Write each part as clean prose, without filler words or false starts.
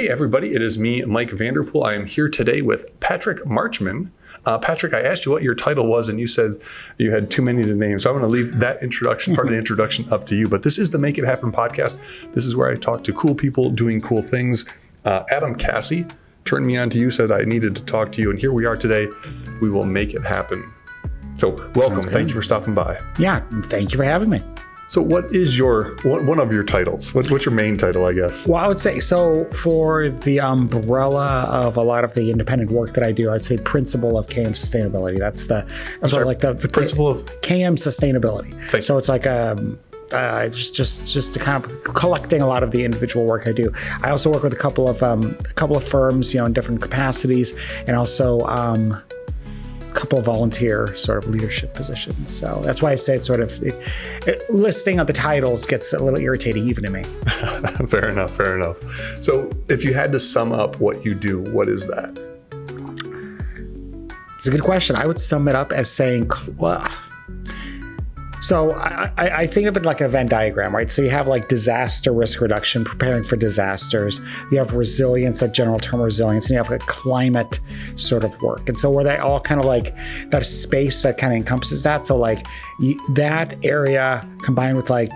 Hey, everybody. It is me, Mike Vanderpool. I am here today with Patrick Marchman. Patrick, I asked you what your title was, and you said you had too many to name. So I'm going to leave that introduction, part of the introduction, up to you. But this is the Make It Happen podcast. This is where I talk to cool people doing cool things. Adam Cassie turned me on to you, said I needed to talk to you. And here we are today. We will make it happen. So welcome. Thank you for stopping by. Yeah, thank you for having me. So what is one of your titles? What's your main title, I guess? Well, I would say, so for the umbrella of a lot of the independent work that I do, I'd say principle of KM sustainability. That's the principle of KM sustainability. So it's like just kind of collecting a lot of the individual work I do. I also work with a couple of firms, in different capacities, and also couple of volunteer sort of leadership positions. So that's why I say it's sort of listing of the titles gets a little irritating even to me. Fair enough. So if you had to sum up what you do, what is that? It's a good question. I would sum it up as saying, so I think of it like an event diagram, right? So you have like disaster risk reduction, preparing for disasters. You have resilience, that general term resilience, and you have like climate sort of work. And so where they all kind of like that space that kind of encompasses that. So like that area combined with like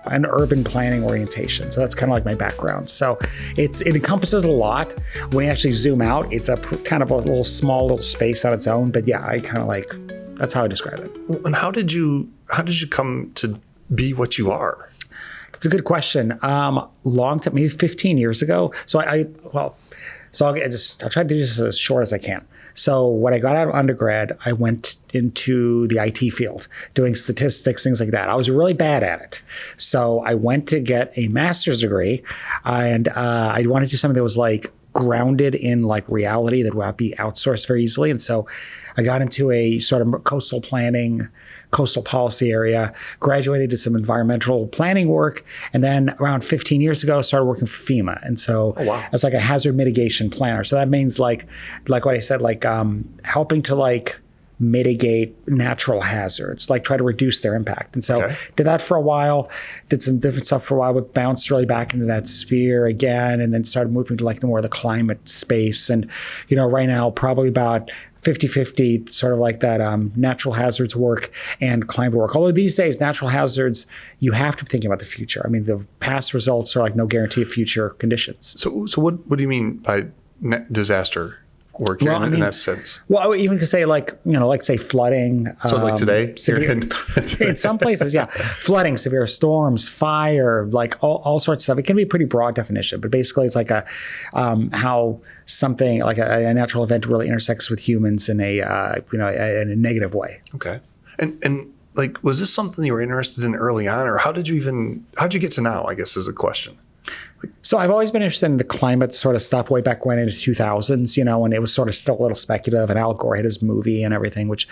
an urban planning orientation. So that's kind of like my background. So it encompasses a lot. When you actually zoom out, it's a kind of a little small little space on its own. But yeah, I kind of like, that's how I describe it. And how did you come to be what you are? It's a good question. Long time, maybe 15 years ago. So I'll try to do this as short as I can. So when I got out of undergrad, I went into the IT field, doing statistics, things like that. I was really bad at it. So I went to get a master's degree, and I wanted to do something that was like grounded in like reality that would not be outsourced very easily. And so I got into a sort of coastal planning, coastal policy area, graduated to some environmental planning work, and then around 15 years ago, started working for FEMA. And so as like a hazard mitigation planner. So that means like what I said, like helping to like mitigate natural hazards, like try to reduce their impact. And so did that for a while, did some different stuff for a while, but bounced really back into that sphere again, and then started moving to like the more of the climate space. And, right now, probably about 50-50, sort of like that natural hazards work and climate work. Although these days, natural hazards, you have to be thinking about the future. I mean, the past results are like no guarantee of future conditions. So what do you mean by disaster work here in that sense? Well, I would even say like say flooding. So like today? In some places, yeah. Flooding, severe storms, fire, like all sorts of stuff. It can be a pretty broad definition, but basically it's like how something like a natural event really intersects with humans in in a negative way. Okay. And like, was this something you were interested in early on, or how'd you get to now, I guess is the question? So I've always been interested in the climate sort of stuff way back when in the 2000s, when it was sort of still a little speculative, and Al Gore had his movie and everything, which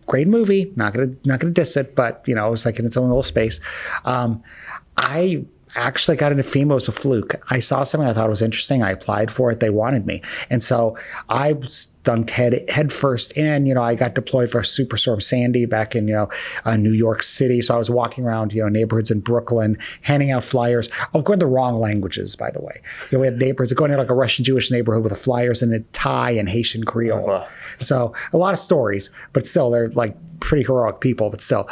great movie, not gonna diss it, but it was like in its own little space. I actually got into FEMA as a fluke. I saw something I thought was interesting. I applied for it. They wanted me. And so I dunked head first in. I got deployed for Superstorm Sandy back in, New York City. So I was walking around, neighborhoods in Brooklyn, handing out flyers. I was going the wrong languages, by the way. We had neighborhoods going in like a Russian Jewish neighborhood with the flyers in Thai and Haitian Creole. Wow. So a lot of stories, but still they're like pretty heroic people, but still.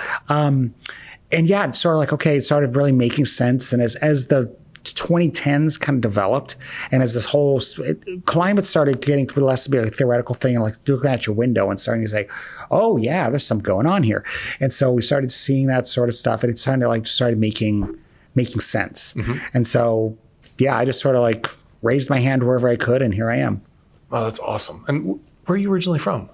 And yeah, it's sort of like, okay, it started really making sense. And as the 2010s kind of developed, and as this whole climate started getting to less to be a theoretical thing, and like looking at your window and starting to say, oh yeah, there's something going on here. And so we started seeing that sort of stuff, and it started making sense. Mm-hmm. And so, yeah, I just sort of like raised my hand wherever I could, and here I am. Oh, that's awesome. And where are you originally from?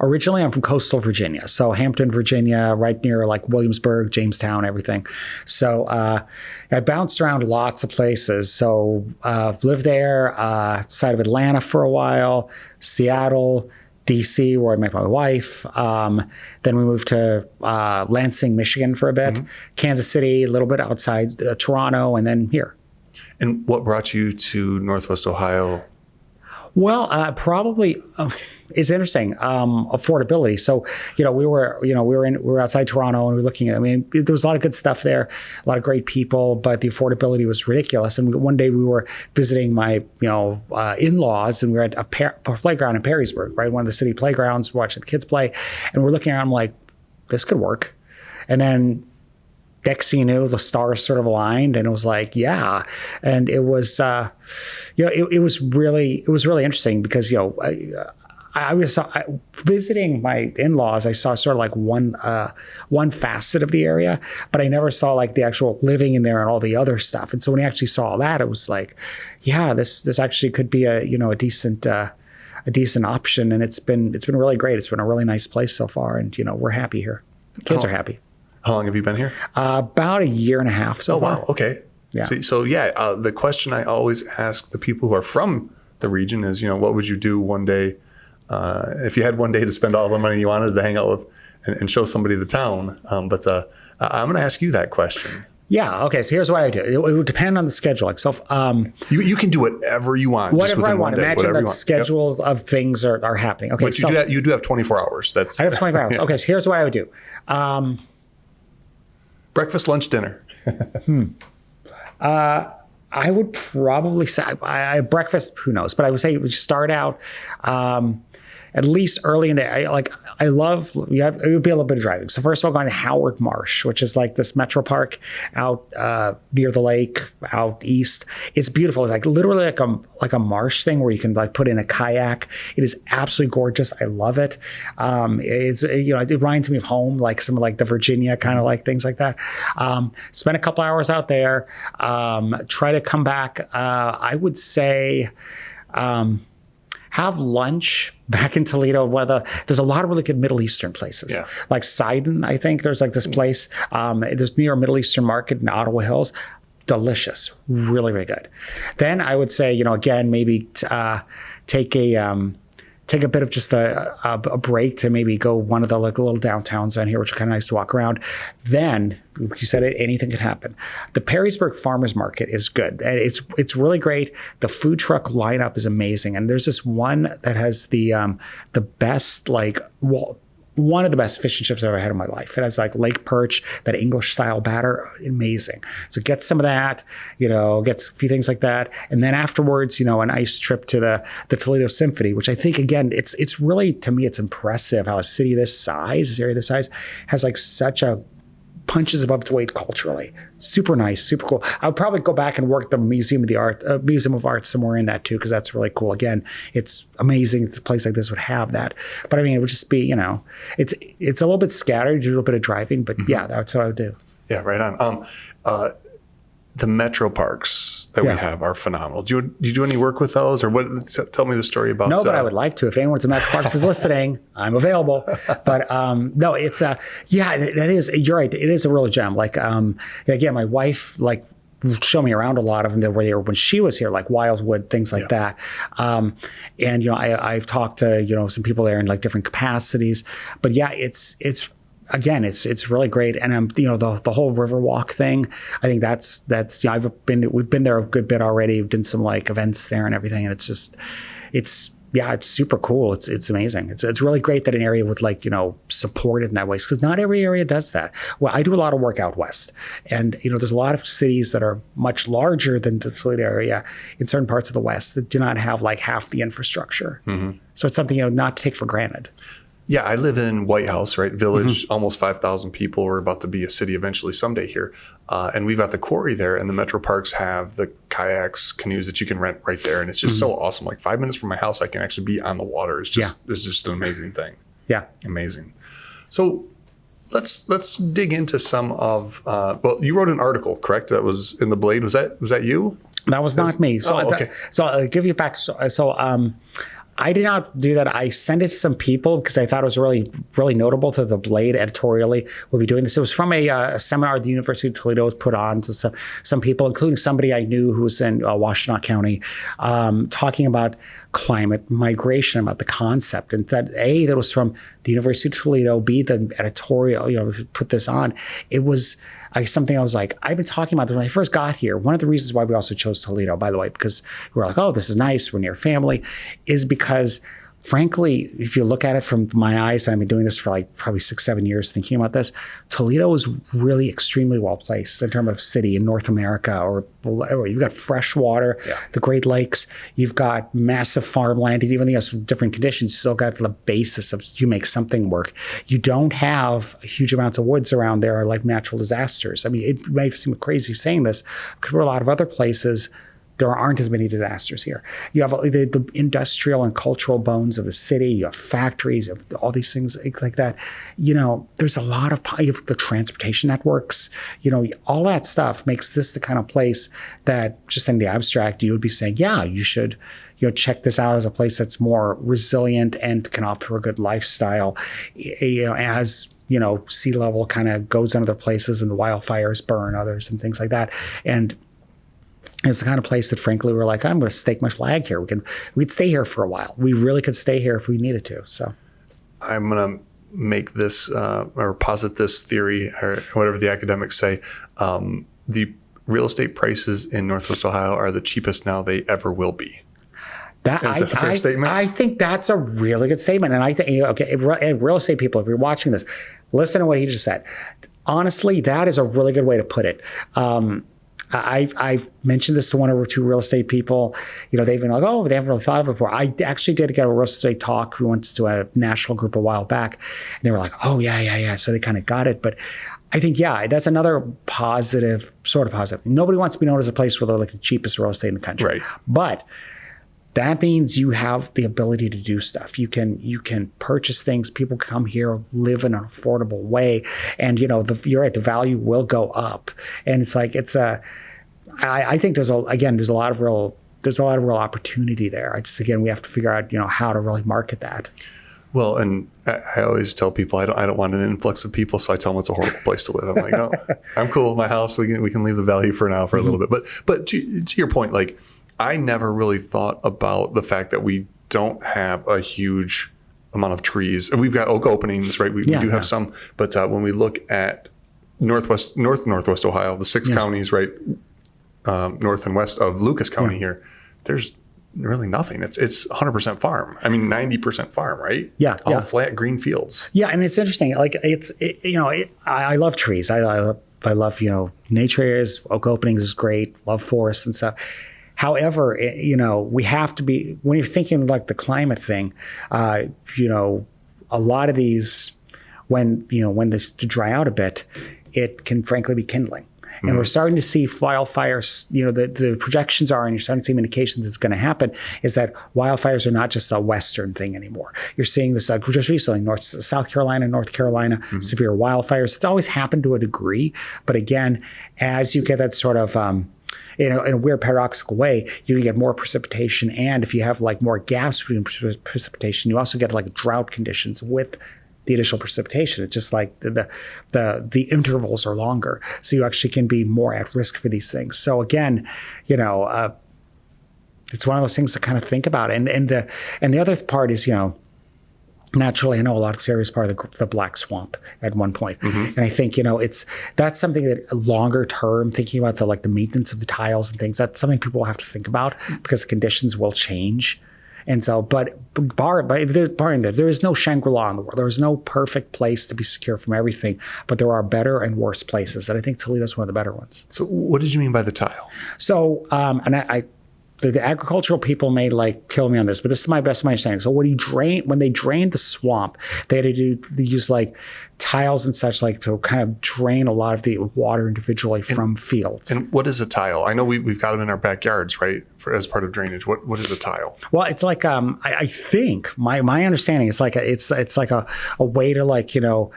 Originally, I'm from coastal Virginia. So Hampton, Virginia, right near like Williamsburg, Jamestown, everything. So I bounced around lots of places. So lived there, side of Atlanta for a while, Seattle, DC, where I met my wife. Then we moved to Lansing, Michigan for a bit, Kansas City, a little bit outside Toronto, and then here. And what brought you to Northwest Ohio? Probably it's interesting. Affordability. So, we were outside Toronto and we were looking at, there was a lot of good stuff there, a lot of great people, but the affordability was ridiculous. And one day we were visiting my, in-laws, and we were at a playground in Perrysburg, right? One of the city playgrounds, watching the kids play. And we're looking around, I'm like, this could work. And then next thing you knew, the stars sort of aligned, and it was like, yeah. And it was, it was really interesting because, I was visiting my in-laws. I saw sort of like one facet of the area, but I never saw like the actual living in there and all the other stuff. And so when I actually saw that, it was like, yeah, this actually could be a decent option. And it's been really great. It's been a really nice place so far, and we're happy here. Kids are happy. How long have you been here? About a year and a half so far. Wow. Okay. Yeah. The question I always ask the people who are from the region is, what would you do one day if you had one day to spend all the money you wanted to hang out with and show somebody the town? But I'm going to ask you that question. Yeah. Okay. So here's what I do. It would depend on the schedule. Like, so you can do whatever you want. Whatever I want. Imagine that schedules of things are happening. Okay. But you do have 24 hours. I have 24 hours. Okay. So here's what I would do. Breakfast, lunch, dinner. I would probably say breakfast. Who knows? But I would say we start out at least early in the day. It would be a little bit of driving. So first of all, going to Howard Marsh, which is like this metro park out near the lake, out east. It's beautiful. It's like literally like a marsh thing where you can like put in a kayak. It is absolutely gorgeous. I love it. It reminds me of home, like some of like the Virginia kind of like things like that. Spend a couple hours out there. Try to come back. I would say. Have lunch back in Toledo. There's a lot of really good Middle Eastern places. Yeah. Like Sidon, I think there's like this place. There's near a Middle Eastern market in Ottawa Hills. Delicious, really, really good. Then I would say, again, maybe take a bit of just a break to maybe go one of the like little downtowns down here, which are kind of nice to walk around. Then, you said it, anything could happen. The Perrysburg Farmers Market is good. And it's really great. The food truck lineup is amazing. And there's this one that has the best one of the best fish and chips I've ever had in my life. It has like lake perch, that English style batter, amazing. So get some of that, gets a few things like that. And then afterwards, a nice trip to the Toledo Symphony, which I think, again, it's really, to me, it's impressive how a city this area this size has like such a punches above its weight culturally. Super nice, super cool. I would probably go back and work the Museum of Art somewhere in that too, because that's really cool. Again, it's amazing that a place like this would have that. But it would just be, it's a little bit scattered, do a little bit of driving, but yeah, that's what I would do. Yeah, right on. The metro parks that we have are phenomenal. Do you do any work with those, or what? Tell me the story about. No, but I would like to. If anyone's at Metro Parks is listening, I'm available. But no, it's that is. You're right. It is a real gem. Like again, my wife show me around a lot of them that were there when she was here, like Wildwood, things like that. And I've talked to some people there in like different capacities. But yeah, it's. Again, it's really great, and the whole Riverwalk thing. I think that's we've been there a good bit already. We've done some like events there and everything, and it's super cool. It's amazing. It's really great that an area would support it in that way, because not every area does that. Well, I do a lot of work out west, and there's a lot of cities that are much larger than the Toledo area in certain parts of the West that do not have like half the infrastructure. Mm-hmm. So it's something not to take for granted. Yeah, I live in White House, right? Village, almost 5,000 people. We're about to be a city eventually someday here. And we've got the quarry there, and the metro parks have the kayaks, canoes that you can rent right there. And it's just so awesome. Like 5 minutes from my house, I can actually be on the water. It's just an amazing thing. Yeah. Amazing. So let's dig into some of, you wrote an article, correct? That was in the Blade. Was that you? That was not me. So, okay. So I'll give you back. I did not do that. I sent it to some people because I thought it was really, really notable to the Blade editorially. We'll be doing this. It was from a seminar the University of Toledo was put on to some people, including somebody I knew who was in Washtenaw County, talking about climate migration, about the concept. And that was from the University of Toledo, B, the editorial, put this on. It was something I was like, I've been talking about this when I first got here. One of the reasons why we also chose Toledo, by the way, because we were like, oh, this is nice, we're near family, is because frankly, if you look at it from my eyes, and I've been doing this for like probably 6-7 years thinking about this, Toledo is really extremely well placed in terms of city in North America, or you've got fresh water, the Great Lakes, you've got massive farmland, even though you have some different conditions, you still got the basis of you make something work. You don't have huge amounts of woods around there or like natural disasters. I mean, it may seem crazy saying this, because there are a lot of other places there aren't as many disasters here. You have the industrial and cultural bones of the city. You have factories, you have all these things like that. There's a lot of the transportation networks. All that stuff makes this the kind of place that just in the abstract, you would be saying, yeah, you should check this out as a place that's more resilient and can offer a good lifestyle. As sea level kind of goes in other places and the wildfires burn others and things like that. And it's the kind of place that, frankly, we're like, I'm going to stake my flag here. We'd stay here for a while. We really could stay here if we needed to. So, I'm going to make this or posit this theory, or whatever the academics say. The real estate prices in Northwest Ohio are the cheapest now they ever will be. Is that a fair statement? I think that's a really good statement. And I think, real estate people, if you're watching this, listen to what he just said. Honestly, that is a really good way to put it. I've mentioned this to one or two real estate people. They've been like, oh, they haven't really thought of it before. I actually did get a real estate talk. We went to a national group a while back, and they were like, oh, yeah. So they kind of got it. But I think, that's another positive, sort of positive. Nobody wants to be known as a place where they're like the cheapest real estate in the country. Right. But that means you have the ability to do stuff. You can purchase things. People come here, live in an affordable way, and you're right. The value will go up, and it's like I think there's a lot of real opportunity there. We have to figure out how to really market that. Well, and I always tell people I don't want an influx of people, so I tell them it's a horrible place to live. I'm like, no, I'm cool. My house, we can leave the value for now for a little bit. But to your point, like, I never really thought about the fact that we don't have a huge amount of trees. We've got oak openings, right? We do have some, but when we look at northwest Ohio, the 6 counties, right, north and west of Lucas County here, there's really nothing. It's 100% farm. I mean, 90% farm, right? Yeah, all flat green fields. Yeah, and it's interesting. Like I love trees. I love nature areas. Oak openings is great. Love forests and stuff. However, we have to be, when you're thinking like the climate thing, a lot of these, when this to dry out a bit, it can frankly be kindling. And we're starting to see wildfires, the projections are, and you're starting to see indications it's going to happen, is that wildfires are not just a Western thing anymore. You're seeing this just recently, South Carolina, North Carolina, severe wildfires. It's always happened to a degree. But again, as you get that sort of, in a weird paradoxical way, you can get more precipitation. And if you have like more gaps between precipitation, you also get like drought conditions with the initial precipitation. It's just like the intervals are longer. So you actually can be more at risk for these things. So again, it's one of those things to kind of think about. And the other part is, naturally, I know a lot of this area is part of the Black Swamp at one point. And I think, that's something that longer term, thinking about the maintenance of the tiles and things, that's something people will have to think about because the conditions will change. And so, but there is no Shangri-La in the world. There is no perfect place to be secure from everything, but there are better and worse places. And I think Toledo is one of the better ones. So what did you mean by the tile? So, the agricultural people may kill me on this, but this is my best understanding. So when they drained the swamp, they use tiles and such to kind of drain a lot of the water individually from fields. And what is a tile? I know we've got them in our backyards, right, as part of drainage. What is a tile? Well, it's like I think my understanding is it's like a way to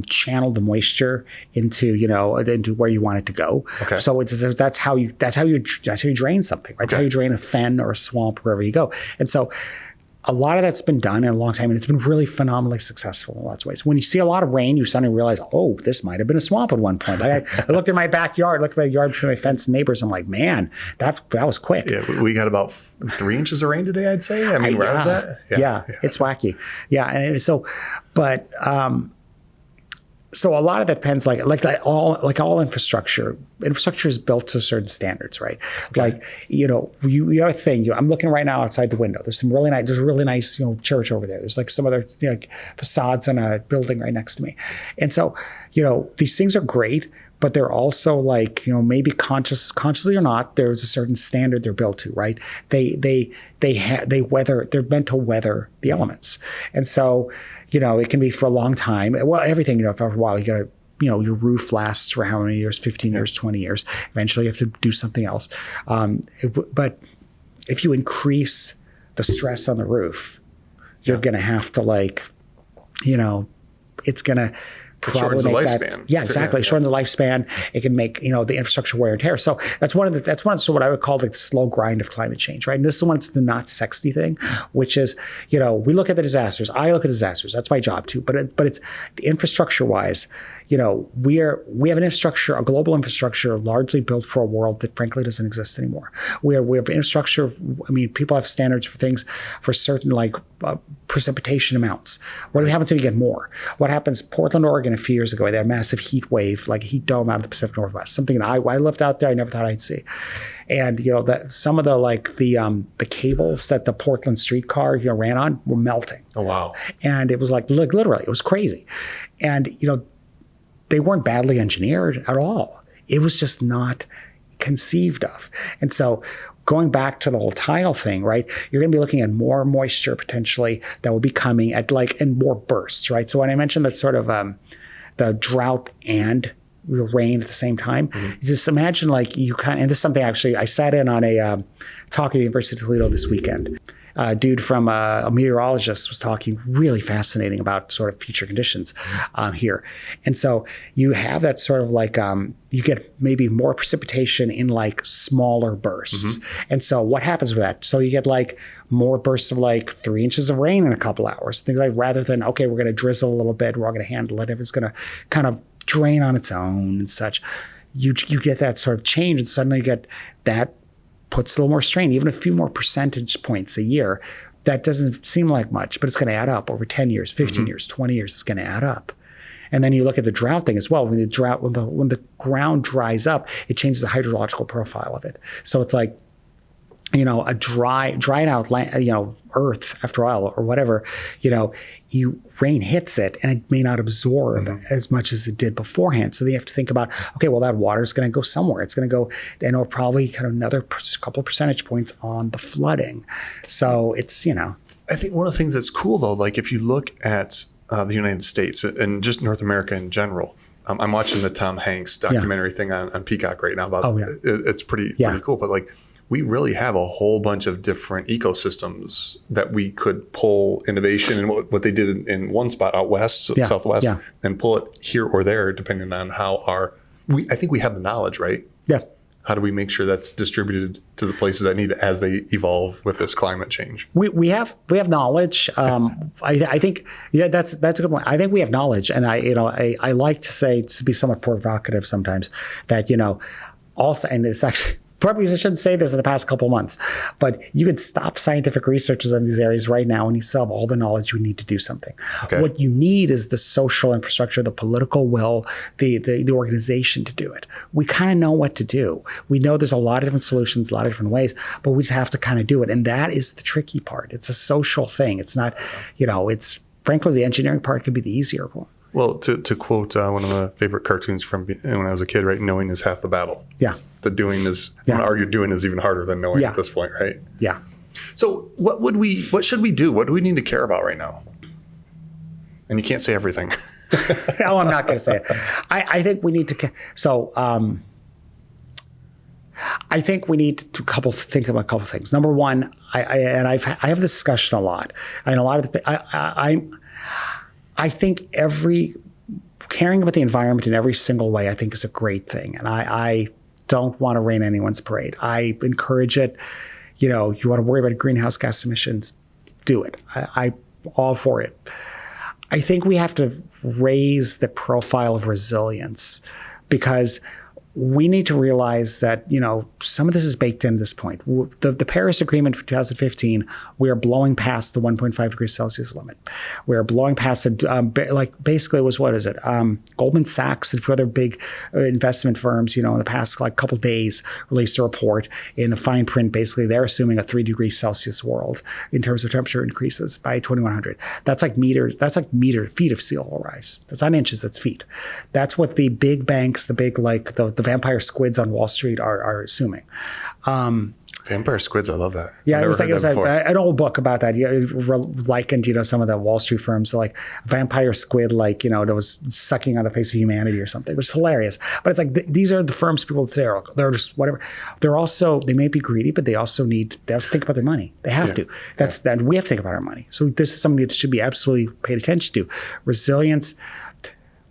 channel the moisture into where you want it to go. Okay. So that's how you drain something, right? Okay. That's how you drain a fen or a swamp wherever you go. And so a lot of that's been done in a long time, and it's been really phenomenally successful in lots of ways. When you see a lot of rain, you suddenly realize, oh, this might have been a swamp at one point. I looked at my backyard, looked at my yard between my fence and neighbors. I'm like, man, that was quick. Yeah, we got about 3 inches of rain today, I'd say. I mean, where was that? Yeah, it's wacky. Yeah, and so, but So a lot of that depends, like all infrastructure. Infrastructure is built to certain standards, right? Okay. Like, you have a thing. I'm looking right now outside the window. There's a really nice, church over there. There's like some other facades on a building right next to me, and so these things are great. But they're also like, maybe consciously or not, there's a certain standard they're built to, right? They're meant to weather the elements. And so, it can be for a long time. Well, everything, for a while, you got to, your roof lasts for how many years, 15 years, 20 years. Eventually you have to do something else. But if you increase the stress on the roof, you're going to have to it's going to shortens the lifespan. Yeah, exactly. Yeah. Shortens the lifespan. It can make the infrastructure wear and tear. So that's one so what I would call the slow grind of climate change, right? And this is one, it's the not sexy thing, which is we look at the disasters. I look at disasters. That's my job too. But it's infrastructure wise. We have an infrastructure, a global infrastructure, largely built for a world that frankly doesn't exist anymore. We have infrastructure. I mean, people have standards for things for certain precipitation amounts. What happens if you get more? What happens? Portland, Oregon, a few years ago, they had a massive heat wave, like a heat dome out of the Pacific Northwest. Something that I lived out there, I never thought I'd see. And that some of the cables that the Portland streetcar ran on were melting. Oh wow! And it was literally, it was crazy. And they weren't badly engineered at all. It was just not conceived of. And so going back to the whole tile thing, right? You're going to be looking at more moisture potentially that will be coming at in more bursts, right? So when I mentioned that sort of the drought and rain at the same time, just imagine and this is something actually, I sat in on a talk at the University of Toledo this weekend. A dude from a meteorologist was talking really fascinating about sort of future conditions here. And so you have that sort of you get maybe more precipitation in smaller bursts. And so what happens with that? So you get more bursts of 3 inches of rain in a couple hours. Things rather than, okay, we're going to drizzle a little bit, we're all going to handle it. If it's going to kind of drain on its own and such, you get that sort of change, and suddenly you get that puts a little more strain, even a few more percentage points a year. That doesn't seem like much, but it's going to add up over 10 years, 15 years, 20 years, it's going to add up. And then you look at the drought thing as well. When the ground dries up, it changes the hydrological profile of it. So it's a dried out land, earth after all, or whatever, rain hits it and it may not absorb as much as it did beforehand. So then you have to think about, okay, well, that water is going to go somewhere. It's going to go, and it'll probably kind of another couple of percentage points on the flooding. So it's, I think one of the things that's cool though, if you look at the United States and just North America in general, I'm watching the Tom Hanks documentary thing on Peacock right now about it's pretty cool. But we really have a whole bunch of different ecosystems that we could pull innovation and what they did in one spot out west, southwest, and pull it here or there, depending on how I think we have the knowledge, right? Yeah. How do we make sure that's distributed to the places that need it as they evolve with this climate change? We have knowledge. I think that's a good point. I think we have knowledge, and I like to say, to be somewhat provocative sometimes, that also, and it's actually. Probably I shouldn't say this in the past couple of months, but you could stop scientific researchers in these areas right now and you still have all the knowledge you need to do something. Okay. What you need is the social infrastructure, the political will, the organization to do it. We kind of know what to do. We know there's a lot of different solutions, a lot of different ways, but we just have to kind of do it. And that is the tricky part. It's a social thing. It's not, it's frankly, the engineering part can be the easier one. Well, to quote one of my favorite cartoons from when I was a kid, right? Knowing is half the battle. Yeah. The doing is, I'm going to argue doing is even harder than knowing at this point, right? Yeah. So what should we do? What do we need to care about right now? And you can't say everything. No, I'm not going to say it. I think we need to, I think we need to think about a couple of things. Number one, I have this discussion a lot. I think caring about the environment in every single way, I think is a great thing. And I don't want to rain anyone's parade. I encourage it. You want to worry about greenhouse gas emissions, do it. I'm all for it. I think we have to raise the profile of resilience because we need to realize that, some of this is baked in at this point. The Paris Agreement for 2015, we are blowing past the 1.5 degrees Celsius limit. We are blowing past it. Basically, it was, what is it? Goldman Sachs and a few other big investment firms, in the past couple days released a report in the fine print. Basically, they're assuming a 3 degrees Celsius world in terms of temperature increases by 2100. That's like meters. That's like feet of sea level rise. That's not inches. That's feet. That's what the big banks, the big the vampire squids on Wall Street are assuming. Vampire squids, I love that. Yeah, it was an old book about that. Likened, some of the Wall Street firms to like vampire squid, that was sucking on the face of humanity or something, which is hilarious. But it's like these are the firms people say they're just whatever. They may be greedy, but they also have to think about their money. They have to. That we have to think about our money. So this is something that should be absolutely paid attention to. Resilience.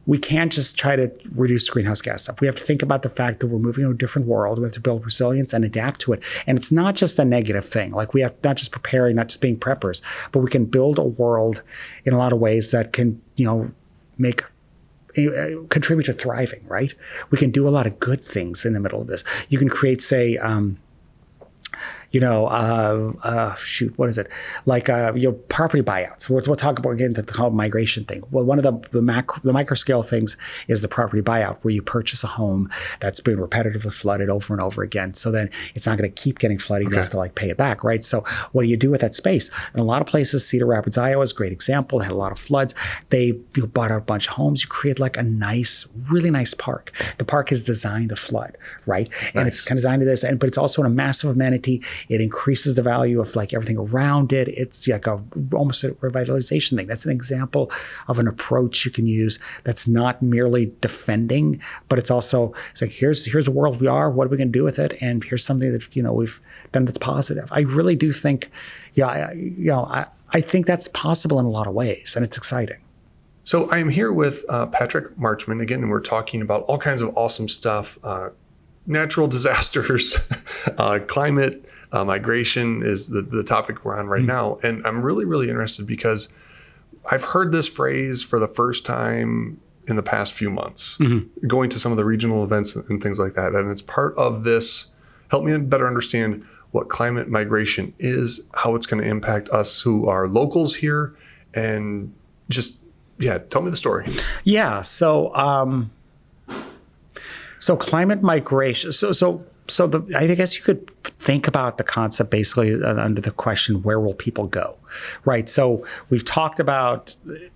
We can't just try to reduce greenhouse gas stuff. We have to think about the fact that we're moving to a different world. We have to build resilience and adapt to it. And it's not just a negative thing. Like we have not just preparing, not just being preppers, but we can build a world in a lot of ways that can, contribute to thriving, right? We can do a lot of good things in the middle of this. You can create, say, what is it? Property buyouts. We'll talk about again the whole migration thing. Well, one of the micro scale things is the property buyout, where you purchase a home that's been repetitively flooded over and over again. So then it's not going to keep getting flooded. You have to pay it back, right? So what do you do with that space? In a lot of places, Cedar Rapids, Iowa is a great example. They had a lot of floods. They bought out a bunch of homes. You create a nice, really nice park. The park is designed to flood, right? Nice. And it's kind of designed to this, but it's also a massive amenity. It increases the value of everything around it. It's almost a revitalization thing. That's an example of an approach you can use that's not merely defending, but it's here's the world we are. What are we going to do with it? And here's something that we've done that's positive. I really do think, I think that's possible in a lot of ways, and it's exciting. So I'm here with Patrick Marchman again, and we're talking about all kinds of awesome stuff. Natural disasters, climate, migration is the topic we're on right now. And I'm really, really interested because I've heard this phrase for the first time in the past few months, going to some of the regional events and things like that. And it's part of this, help me better understand what climate migration is, how it's going to impact us who are locals here, and just, tell me the story. Yeah. So climate migration. I guess you could think about the concept basically under the question, where will people go, right? So we've talked about,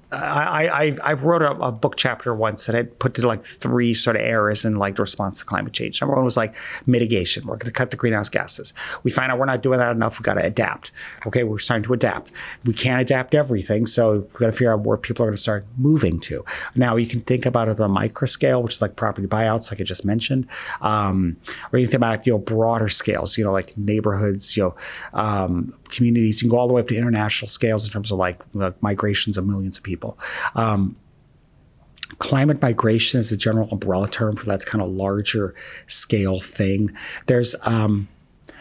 I've wrote a book chapter once that I put to 3 sort of areas in the response to climate change. Number one was mitigation. We're going to cut the greenhouse gases. We find out we're not doing that enough. We've got to adapt. Okay, we're starting to adapt. We can't adapt everything, so we've got to figure out where people are going to start moving to. Now you can think about it at the micro scale, which is property buyouts, like I just mentioned, or you can think about broader scales, like neighborhoods, communities. You can go all the way up to international scales in terms of migrations of millions of people. Climate migration is a general umbrella term for that kind of larger scale thing. There's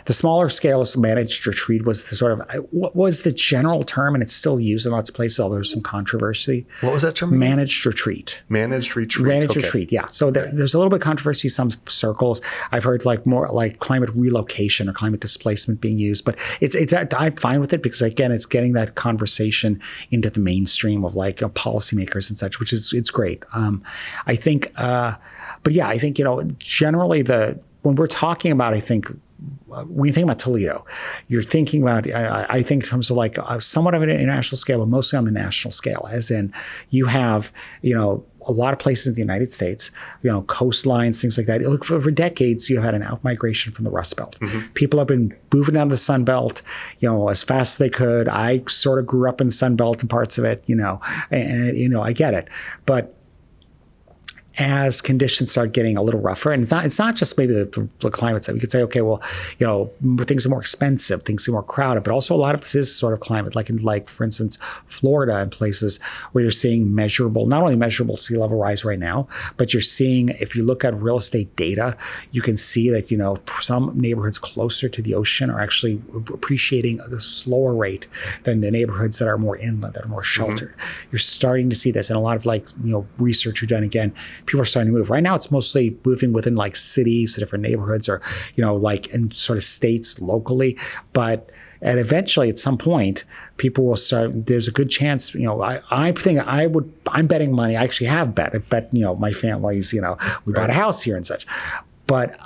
the smaller scale is managed retreat was the general term, and it's still used in lots of places, although there's some controversy. What was that term? Managed retreat. Managed retreat. Managed retreat, yeah. So there's a little bit of controversy in some circles. I've heard more climate relocation or climate displacement being used, but I'm fine with it because again, it's getting that conversation into the mainstream of policymakers and such, which is it's great. I think, generally when we're talking about, when you think about Toledo, you're thinking about, I think in terms of somewhat of an international scale, but mostly on the national scale, as in you have, a lot of places in the United States, coastlines, things like that. For decades, you had an out-migration from the Rust Belt. People have been moving down to the Sun Belt, as fast as they could. I sort of grew up in the Sun Belt and parts of it, and I get it. But as conditions start getting a little rougher, and it's not just maybe the climate side. We could say, okay, well, things are more expensive, things are more crowded, but also a lot of this is sort of climate, for instance, Florida and places where you're seeing not only measurable sea level rise right now, but you're seeing, if you look at real estate data, you can see that, some neighborhoods closer to the ocean are actually appreciating at a slower rate than the neighborhoods that are more inland, that are more sheltered. You're starting to see this, and a lot of research we've done again, people are starting to move. Right now, it's mostly moving within like cities, different neighborhoods, or, like in sort of states locally. But and eventually, at some point, people will start. There's a good chance. I think I'm betting money. I actually have bet. I bet. My family's. We bought a house here and such. But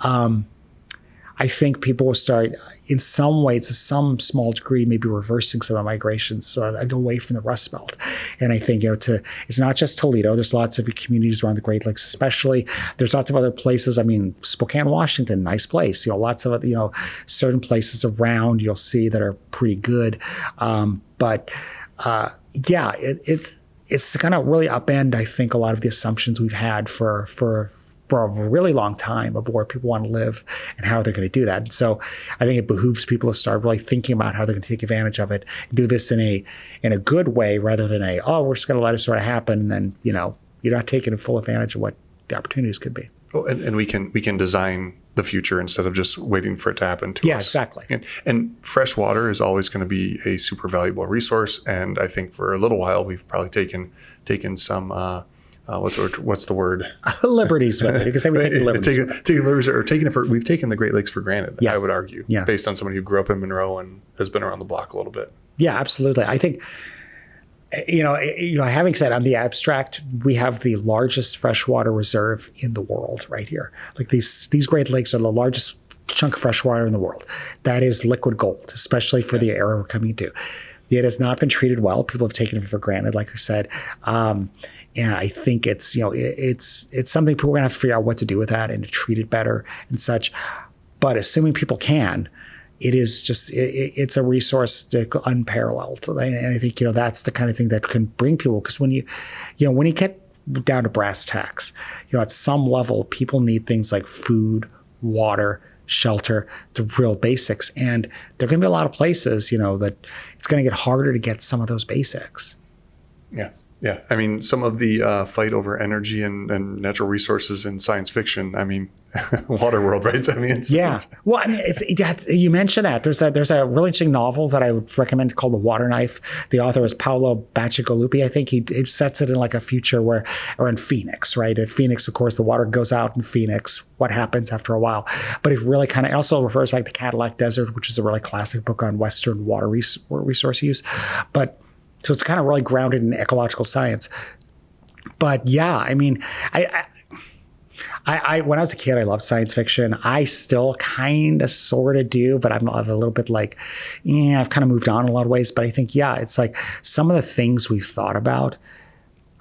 I think people will start, in some ways, to some small degree, maybe reversing some of the migrations, sort of away from the Rust Belt. And I think, it's not just Toledo. There's lots of communities around the Great Lakes, especially. There's lots of other places. I mean, Spokane, Washington, nice place. Lots of, certain places around you'll see that are pretty good. It's going to really upend, I think, a lot of the assumptions we've had for a really long time of where people want to live and how they're going to do that. And so I think it behooves people to start really thinking about how they're going to take advantage of it and do this in a good way rather than we're just going to let it sort of happen. And then, you're not taking full advantage of what the opportunities could be. Oh, and we can design the future instead of just waiting for it to happen to us. Yeah, exactly. And fresh water is always going to be a super valuable resource. And I think for a little while, we've probably taken some, what's the word? Liberties with it. You can say we take liberties. We've taken the Great Lakes for granted, yes. I would argue, based on somebody who grew up in Monroe and has been around the block a little bit. Yeah, absolutely. I think, having said on the abstract, we have the largest freshwater reserve in the world right here. Like these Great Lakes are the largest chunk of freshwater in the world. That is liquid gold, especially for the era we're coming to. It has not been treated well. People have taken it for granted, like I said. And I think it's something people are going to have to figure out what to do with that and to treat it better and such. But assuming people can, it is just, it's a resource unparalleled. And I think, that's the kind of thing that can bring people, because when you get down to brass tacks, at some level, people need things like food, water, shelter, the real basics. And there are going to be a lot of places, that it's going to get harder to get some of those basics. Yeah. Yeah. I mean, some of the fight over energy and natural resources in science fiction, I mean, Waterworld, right? I mean, Well, I mean, you mentioned that. There's a really interesting novel that I would recommend called The Water Knife. The author is Paolo Bacigalupi. I think he sets it in like a future or in Phoenix, right? At Phoenix, of course, the water goes out in Phoenix. What happens after a while? But it really kind of also refers back to Cadillac Desert, which is a really classic book on Western water resource use. So it's kind of really grounded in ecological science. But yeah, I mean, I when I was a kid, I loved science fiction. I still kind of sort of do, but I'm a little bit like, I've kind of moved on in a lot of ways. But I think, it's like some of the things we've thought about,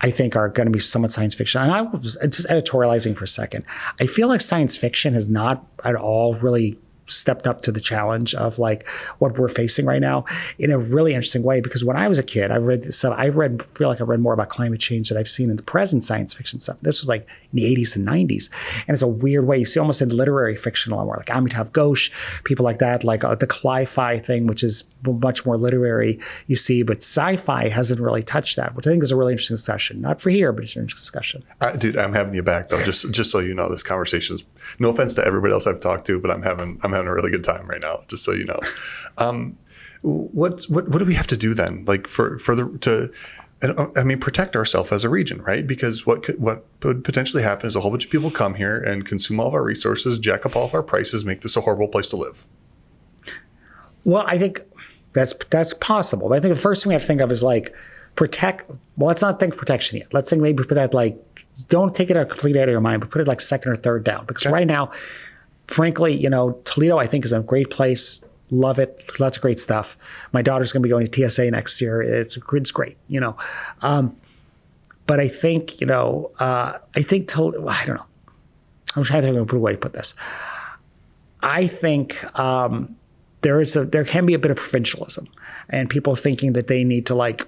I think are going to be somewhat science fiction. And I was just editorializing for a second. I feel like science fiction has not at all really stepped up to the challenge of like what we're facing right now in a really interesting way. Because when I was a kid, I feel like I read more about climate change than I've seen in the present science fiction stuff. This was like in the 80s and 90s. And it's a weird way. You see almost in literary fiction a lot more, like Amitav Ghosh, people like that, like the cli-fi thing, which is much more literary, you see, but sci-fi hasn't really touched that, which I think is a really interesting discussion. Not for here, but it's an interesting discussion. Dude, I'm having you back though, just so you know, this conversation is, no offense to everybody else I've talked to, but I'm having a really good time right now, just so you know. What do we have to do then? Like protect ourselves as a region, right? Because what could potentially happen is a whole bunch of people come here and consume all of our resources, jack up all of our prices, make this a horrible place to live. Well, I think that's possible. But I think the first thing we have to think of is like protect. Well, let's not think protection yet. Let's think maybe put that like, don't take it completely out of your mind, but put it like second or third down. Because right now, frankly, Toledo, I think, is a great place. Love it. Lots of great stuff. My daughter's going to be going to TSA next year. It's great, But I think, I don't know. I'm trying to think of a way to put this. I think there can be a bit of provincialism and people thinking that they need to like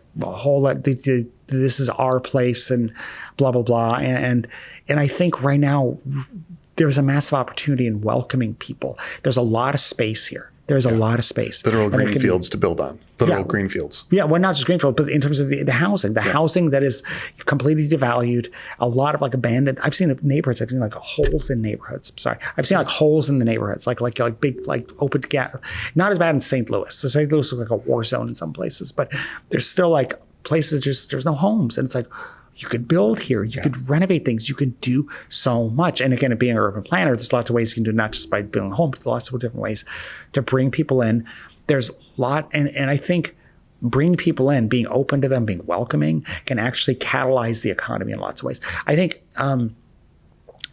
this is our place and blah, blah, blah. And I think right now there's a massive opportunity in welcoming people. There's a lot of space here. There's a lot of space. Literal green fields to build on. Literal green fields. Yeah, well, not just green fields, but in terms of the housing. The housing that is completely devalued. A lot of like abandoned. I've seen neighborhoods. I've seen like holes in neighborhoods. Sorry, I've seen like holes in the neighborhoods, like big like open gap. Not as bad in St. Louis. So St. Louis looks like a war zone in some places, but there's still like places just there's no homes, and it's like You could build here. You could renovate things. You can do so much. And again, being an urban planner, there's lots of ways you can do, not just by building a home, but lots of different ways to bring people in. There's a lot. And I think bring people in, being open to them, being welcoming, can actually catalyze the economy in lots of ways. I think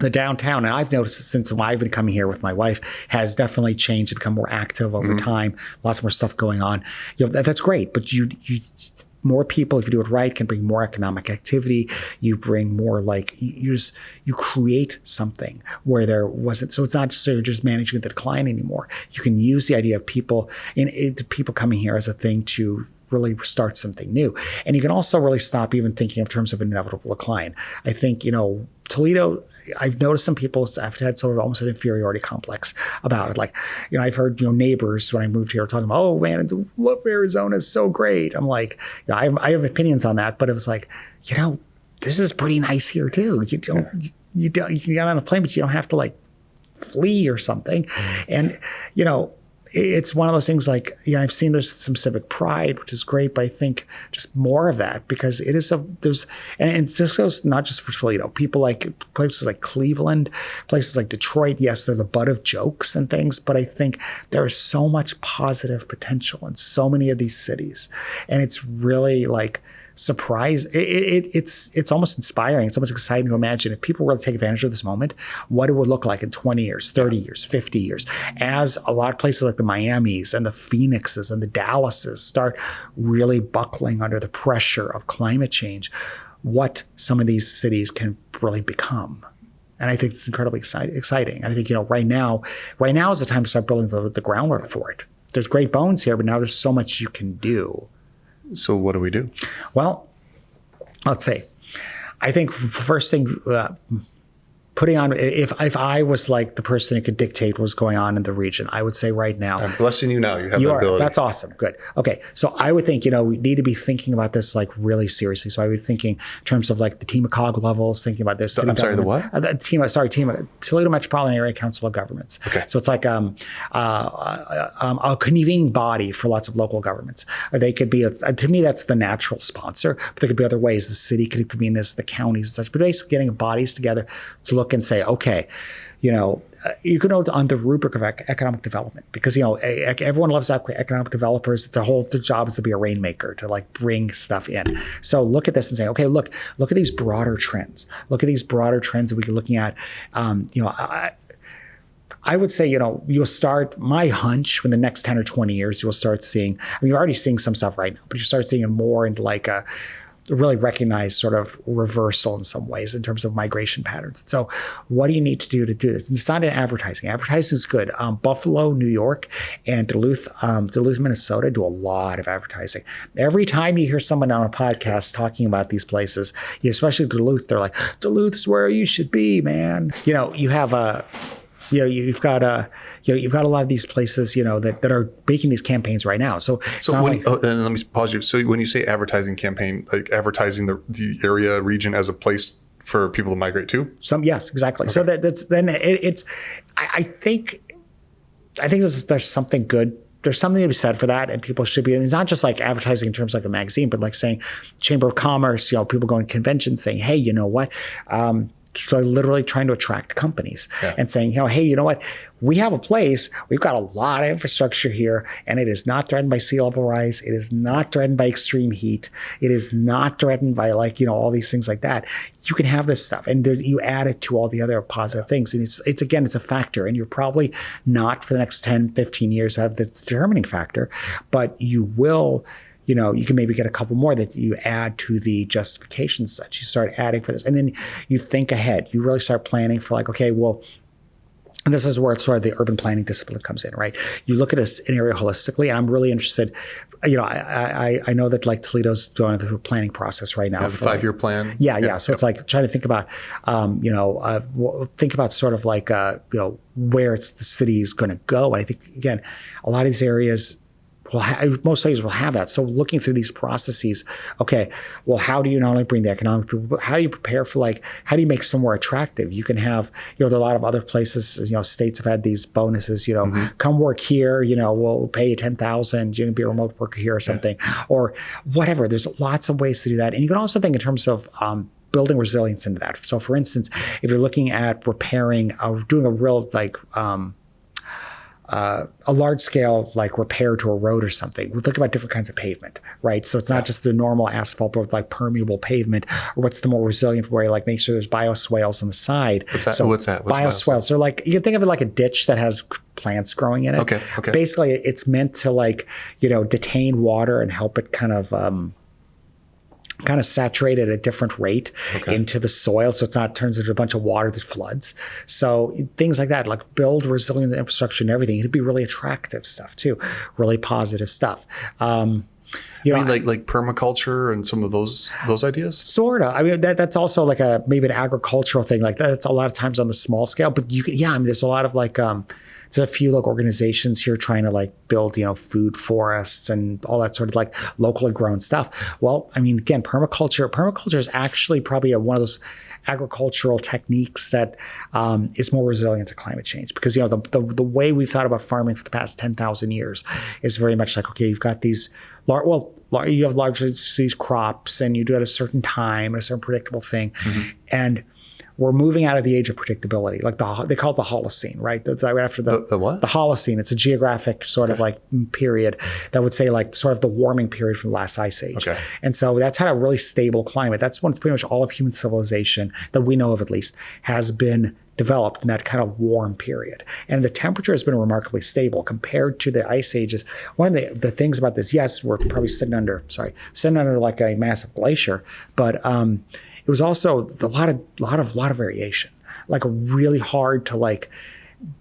the downtown, and I've noticed since I've been coming here with my wife, has definitely changed and become more active over time. Lots more stuff going on. That's great, but you more people, if you do it right, can bring more economic activity. You bring more you create something where there wasn't. So it's not just so you're just managing the decline anymore. You can use the idea of people people coming here as a thing to really start something new. And you can also really stop even thinking in terms of inevitable decline. I think, Toledo, I've noticed some people have had sort of almost an inferiority complex about it. I've heard, neighbors when I moved here talking about, oh man, Arizona is so great. I'm like, I have opinions on that, but it was like, this is pretty nice here too. You can get on a plane, but you don't have to flee or something. And, it's one of those things I've seen there's some civic pride, which is great, but I think just more of that because it is and this goes not just for Toledo, people places like Cleveland, places like Detroit. Yes, they're the butt of jokes and things, but I think there is so much positive potential in so many of these cities. And it's really surprise. It's almost inspiring. It's almost exciting to imagine if people were to take advantage of this moment, what it would look like in 20 years, 30 years, 50 years, as a lot of places like the Miamis and the Phoenixes and the Dallases start really buckling under the pressure of climate change, what some of these cities can really become. And I think it's incredibly exciting. And I think, right now is the time to start building the groundwork for it. There's great bones here, but now there's so much you can do. So what do we do? Well, let's see. I think first thing, putting on, if I was the person who could dictate what was going on in the region, I would say right now. I'm blessing you now. You have the ability. That's awesome. Good. Okay. So I would think, we need to be thinking about this really seriously. So I would be thinking in terms of the TMACOG levels, thinking about this. I'm sorry, the what? Toledo Metropolitan Area Council of Governments. Okay. So it's a convening body for lots of local governments. They could be, to me, that's the natural sponsor, but there could be other ways. The city could convene this, the counties and such, but basically getting bodies together to look and say, okay, you can go on the rubric of economic development because, everyone loves economic developers. Their job is to be a rainmaker, to bring stuff in. So look at this and say, okay, look at these broader trends. Look at these broader trends that we can looking at. I would say, you'll start, my hunch, in the next 10 or 20 years, you'll start seeing, you're already seeing some stuff right now, but you start seeing it more into a really recognized sort of reversal in some ways in terms of migration patterns. So what do you need to do this? And it's not in advertising. Advertising is good. Buffalo, New York, and Duluth, Minnesota do a lot of advertising. Every time you hear someone on a podcast talking about these places, especially Duluth, they're like, Duluth is where you should be, man. You have you've got a lot of these places, that are making these campaigns right now. So and let me pause you. So when you say advertising campaign, advertising the area region as a place for people to migrate to? Yes, exactly. Okay. So I think there's something good. There's something to be said for that, and people should be. And it's not just advertising in terms of a magazine, but saying Chamber of Commerce, people going to conventions saying, hey, you know what? So literally trying to attract companies and saying, hey, you know what? We have a place. We've got a lot of infrastructure here, and it is not threatened by sea level rise. It is not threatened by extreme heat. It is not threatened by all these things like that. You can have this stuff, and you add it to all the other positive things. And it's a factor, and you're probably not for the next 10, 15 years have the determining factor, but you will. You can maybe get a couple more that you add to the justification such. You start adding for this. And then you think ahead. You really start planning for okay, well, and this is where it's sort of the urban planning discipline comes in, right? You look at an area holistically, and I'm really interested. I know that Toledo's going through a planning process right now. The 5-year plan? Yeah. So it's trying to think about, think about sort of where the city is going to go. And I think, again, a lot of these areas, most places will have that. So looking through these processes, okay, well, how do you not only bring the economic people, but how do you prepare for how do you make somewhere attractive? You can have, there are a lot of other places, states have had these bonuses, come work here, we'll pay you $10,000, you can be a remote worker here or something, or whatever. There's lots of ways to do that. And you can also think in terms of building resilience into that. So for instance, if you're looking at repairing, doing a real a large scale like repair to a road or something, we think about different kinds of pavement, right? So it's not just the normal asphalt, but like permeable pavement, or what's the more resilient way, like make sure there's bioswales on the side. What's that? So What's bioswales? They're like, you can think of it like a ditch that has plants growing in it. Okay. Basically, it's meant to like, detain water and help it kind of saturate at a different rate into the soil, so it's not turns into a bunch of water that floods. So things like that, like build resilient infrastructure and everything. It'd be really attractive stuff too, really positive stuff. Like permaculture and some of those ideas? Sort of. I mean, that's also like maybe an agricultural thing. Like that's a lot of times on the small scale, but there's a lot of like, there's a few like organizations here trying to like build, food forests and all that sort of like locally grown stuff. Well, I mean, again, permaculture is actually probably one of those agricultural techniques that is more resilient to climate change, because, the way we've thought about farming for the past 10,000 years is very much like, okay, you've got these you have largely these crops and you do it at a certain time, a certain predictable thing. And we're moving out of the age of predictability. Like they call it the Holocene, right? Right after the what? The Holocene. It's a geographic sort of like period that would say like sort of the warming period from the last ice age. Okay. And so that's had a really stable climate. That's when pretty much all of human civilization that we know of at least has been developed in that kind of warm period. And the temperature has been remarkably stable compared to the ice ages. One of the things about this, yes, we're probably sitting under like a massive glacier, but it was also a lot of variation, like really hard to like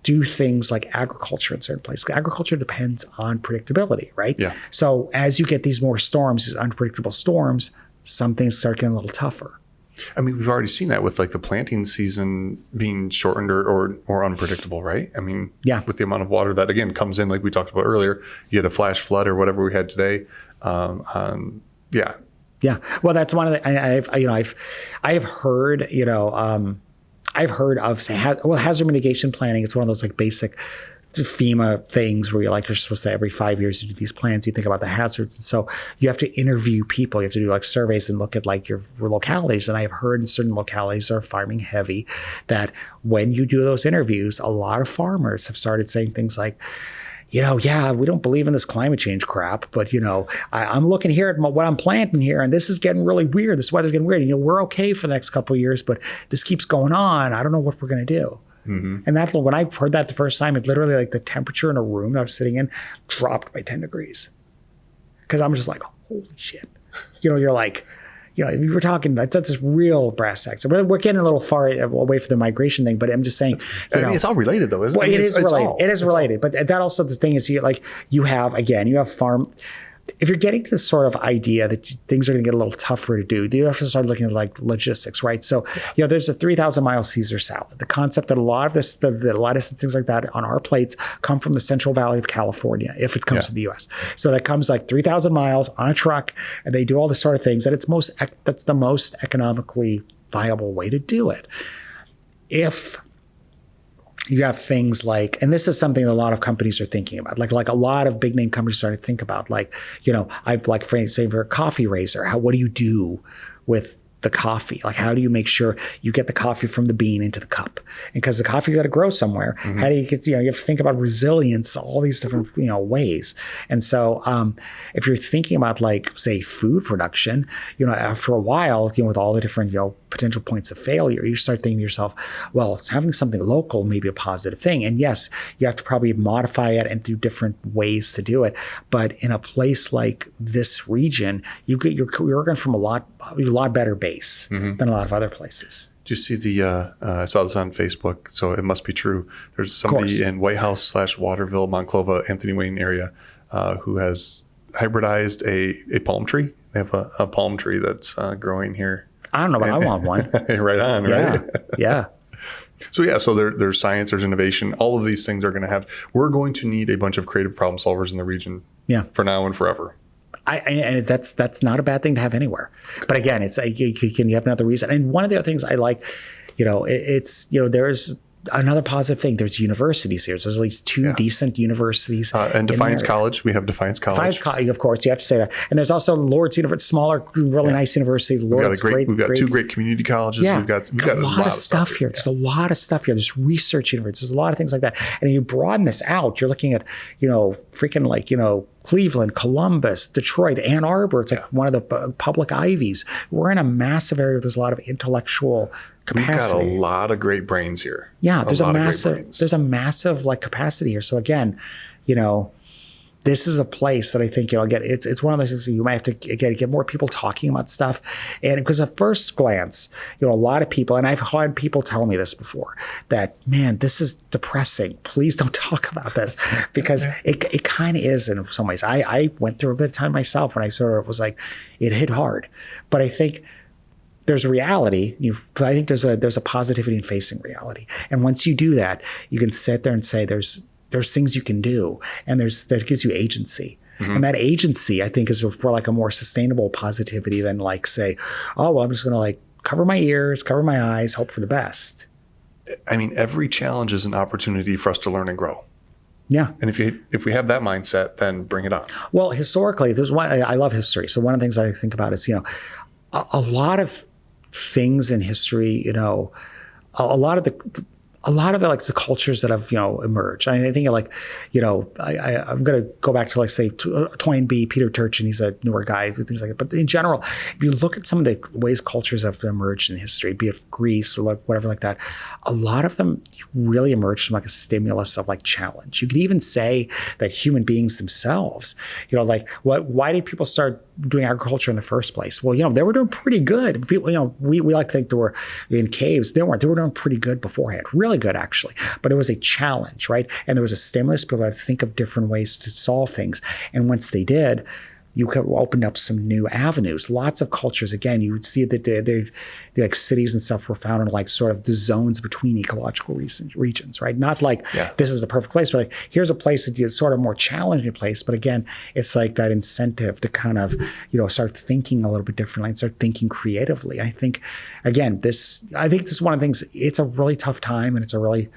do things like agriculture in certain places. Agriculture depends on predictability, right? Yeah. So as you get these more storms, these unpredictable storms, some things start getting a little tougher. I mean, we've already seen that with like the planting season being shortened or unpredictable, right? I mean, with the amount of water that again comes in, like we talked about earlier, you get a flash flood or whatever we had today. Yeah, well, that's one of the. I've heard. I've heard of hazard mitigation planning. It's one of those like basic FEMA things where you're supposed to every 5 years you do these plans. You think about the hazards, and so you have to interview people. You have to do like surveys and look at like your localities. And I have heard in certain localities that are farming heavy that when you do those interviews, a lot of farmers have started saying things like, we don't believe in this climate change crap, but, I'm looking here at what I'm planting here, and this is getting really weird. This weather's getting weird. We're okay for the next couple of years, but this keeps going on. I don't know what we're going to do. Mm-hmm. And that's when I heard that the first time, it literally like the temperature in a room that I was sitting in dropped by 10 degrees. Because I'm just like, holy shit. You're like, we were talking, that's this real brass tacks. So we're getting a little far away from the migration thing, but I'm just saying. It's all related though, isn't it? Well, it is related. It is related. But that also, the thing is, you have farm. If you're getting to this sort of idea that things are going to get a little tougher to do, you have to start looking at like logistics, right? So, there's a 3,000-mile Caesar salad. The concept that a lot of this, the lettuce and things like that on our plates come from the Central Valley of California, if it comes to the U.S. So that comes like 3,000 miles on a truck, and they do all this sort of things. And that's the most economically viable way to do it. If you have things like, and this is something that a lot of companies are thinking about, like a lot of big name companies are starting to think about, I've like for a coffee raiser, what do you do with the coffee? Like, how do you make sure you get the coffee from the bean into the cup? And because the coffee got to grow somewhere, how do you get, you have to think about resilience, all these different, ways. And so if you're thinking about like, say, food production, after a while, with all the different, potential points of failure, you start thinking to yourself, well, having something local may be a positive thing. And yes, you have to probably modify it and do different ways to do it. But in a place like this region, you're working from a lot better base than a lot of other places. Do you see I saw this on Facebook, so it must be true. There's somebody in White House / Waterville, Monclova, Anthony Wayne area who has hybridized a palm tree. They have a palm tree that's growing here. I don't know, but I want one. Right on, right? Yeah. So there's science, there's innovation. All of these things we're going to need a bunch of creative problem solvers in the region for now and forever. And that's not a bad thing to have anywhere. But again, it's you have another reason. And one of the other things I like, there's another positive thing, there's universities here. So there's at least two decent universities. And Defiance College. We have Defiance College. Defiance College, of course, you have to say that. And there's also Lourdes University, smaller, really nice universities. Lourdes, we've got two great community colleges. Yeah. We've got a lot of stuff here. There's a lot of stuff here. There's research universities. There's a lot of things like that. And you broaden this out, you're looking at, Cleveland, Columbus, Detroit, Ann Arbor. It's like one of the public Ivies. We're in a massive area where there's a lot of intellectual capacity. We've got a lot of great brains here. Yeah, there's a massive like capacity here. So again, this is a place that I think, again, it's one of those things that you might have to, again, get more people talking about stuff. And because at first glance, a lot of people, and I've had people tell me this before, that, man, this is depressing. Please don't talk about this, because it kind of is in some ways. I went through a bit of time myself when I sort of was like, it hit hard. But I think there's a reality. I think there's a positivity in facing reality. And once you do that, you can sit there and say there's things you can do, and that gives you agency. Mm-hmm. And that agency, I think, is for like a more sustainable positivity than like say, oh, well, I'm just going to like cover my ears, cover my eyes, hope for the best. I mean, every challenge is an opportunity for us to learn and grow. Yeah. And if we have that mindset, then bring it on. Well, historically, there's one, I love history. So one of the things I think about is, a lot of things in history, a lot of the like the cultures that have emerged. I think I'm going to go back to like say Toynbee, Peter Turchin. He's a newer guy, things like that. But in general, if you look at some of the ways cultures have emerged in history, be it Greece or like whatever like that, a lot of them really emerged from like a stimulus of like challenge. You could even say that human beings themselves, why did people start doing agriculture in the first place? Well, they were doing pretty good. People, we like to think they were in caves. They weren't. They were doing pretty good beforehand. Really good, actually. But it was a challenge, right? And there was a stimulus. People had to think of different ways to solve things. And once they did, you could open up some new avenues. Lots of cultures, again, you would see that they like cities and stuff were found in like sort of the zones between ecological regions, right? Not like this is the perfect place, but like, here's a place that is sort of more challenging place. But again, it's like that incentive to kind of, start thinking a little bit differently and start thinking creatively. I think, again, this is one of the things, it's a really tough time, and it's a really,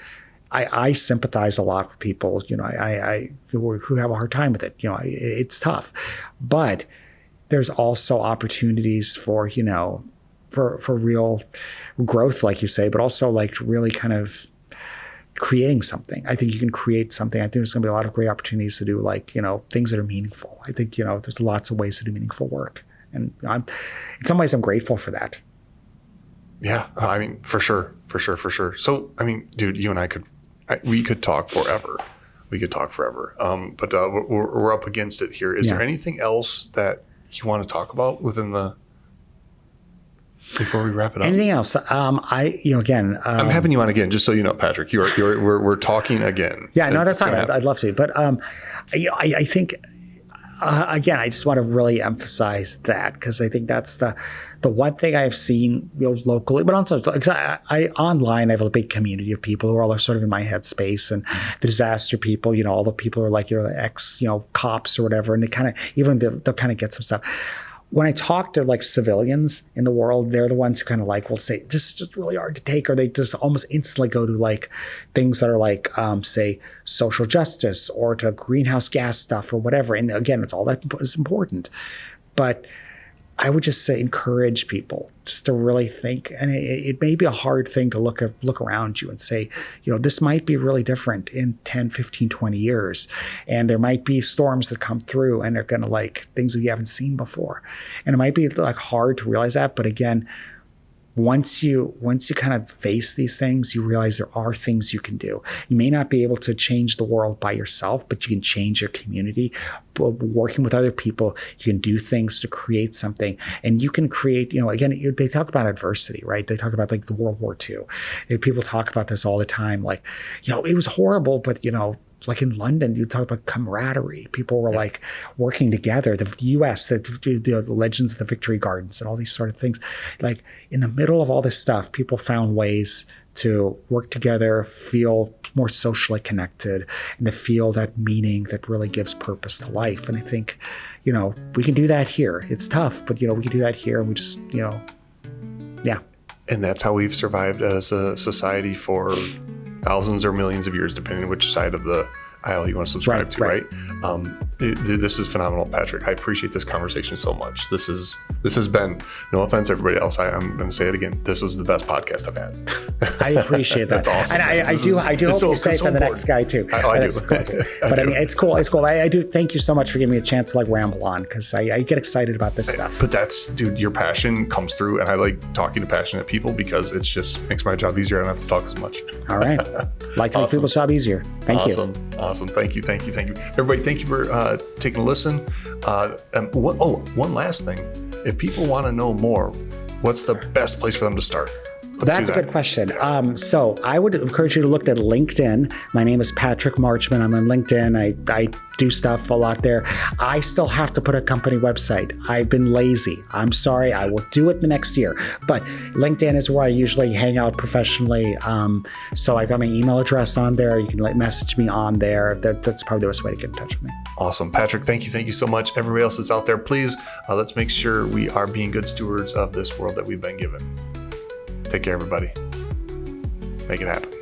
I sympathize a lot with people, who have a hard time with it. It's tough, but there's also opportunities for real growth, like you say, but also like really kind of creating something. I think you can create something. I think there's going to be a lot of great opportunities to do like, things that are meaningful. I think, there's lots of ways to do meaningful work. And in some ways, I'm grateful for that. Yeah. I mean, for sure. So, I mean, dude, you and I we could talk forever. But we're up against it here. Is there anything else that you want to talk about before we wrap it up? Anything else? I'm having you on again, just so you know, Patrick. We're talking again. Yeah, no, that's fine. I'd love to. But I think. Again, I just want to really emphasize that, because I think that's the one thing I've seen locally, but also online. I have a big community of people who are all sort of in my headspace, and the disaster people. All the people who are like ex cops or whatever, and they kind of they'll kind of get some stuff. When I talk to like civilians in the world, they're the ones who kind of like will say, this is just really hard to take, or they just almost instantly go to like things that are like, say, social justice or to greenhouse gas stuff or whatever. And again, it's all that is important. But I would just say encourage people just to really think. And it may be a hard thing to look around you and say, this might be really different in 10, 15, 20 years. And there might be storms that come through and they're going to like things that you haven't seen before. And it might be like hard to realize that. But again, once you kind of face these things, you realize there are things you can do. You may not be able to change the world by yourself, but you can change your community. Working with other people, you can do things to create something. And you can create, again, they talk about adversity, right? They talk about like the World War II. People talk about this all the time. Like, it was horrible, but, like in London, you talk about camaraderie. People were like working together. The U.S., the legends of the Victory Gardens and all these sort of things. Like in the middle of all this stuff, people found ways to work together, feel more socially connected, and to feel that meaning that really gives purpose to life. And I think, we can do that here. It's tough, but, we can do that here. And we just, yeah. And that's how we've survived as a society for thousands or millions of years, depending on which side of the aisle you want to subscribe to, right? This is phenomenal, Patrick. I appreciate this conversation so much. This has been, no offense, everybody else. I'm going to say it again. This was the best podcast I've had. I appreciate that. That's awesome. And I do hope you say it to the next guy too. I do. But I mean, it's cool. It's cool. I do thank you so much for giving me a chance to like ramble on, because I get excited about this stuff. But that's, dude, your passion comes through, and I like talking to passionate people because it just makes my job easier. I don't have to talk as much. All right. Like to make people's job easier. Thank you. Awesome. Thank you. Everybody, thank you for taking a listen. One last thing. If people want to know more, what's the best place for them to start? That's a good question. So I would encourage you to look at LinkedIn. My name is Patrick Marchman. I'm on LinkedIn. I do stuff a lot there. I still have to put a company website. I've been lazy. I'm sorry. I will do it the next year. But LinkedIn is where I usually hang out professionally. So I've got my email address on there. You can message me on there. That's probably the best way to get in touch with me. Awesome. Patrick, thank you so much. Everybody else that's out there, please, let's make sure we are being good stewards of this world that we've been given. Take care, everybody. Make it happen.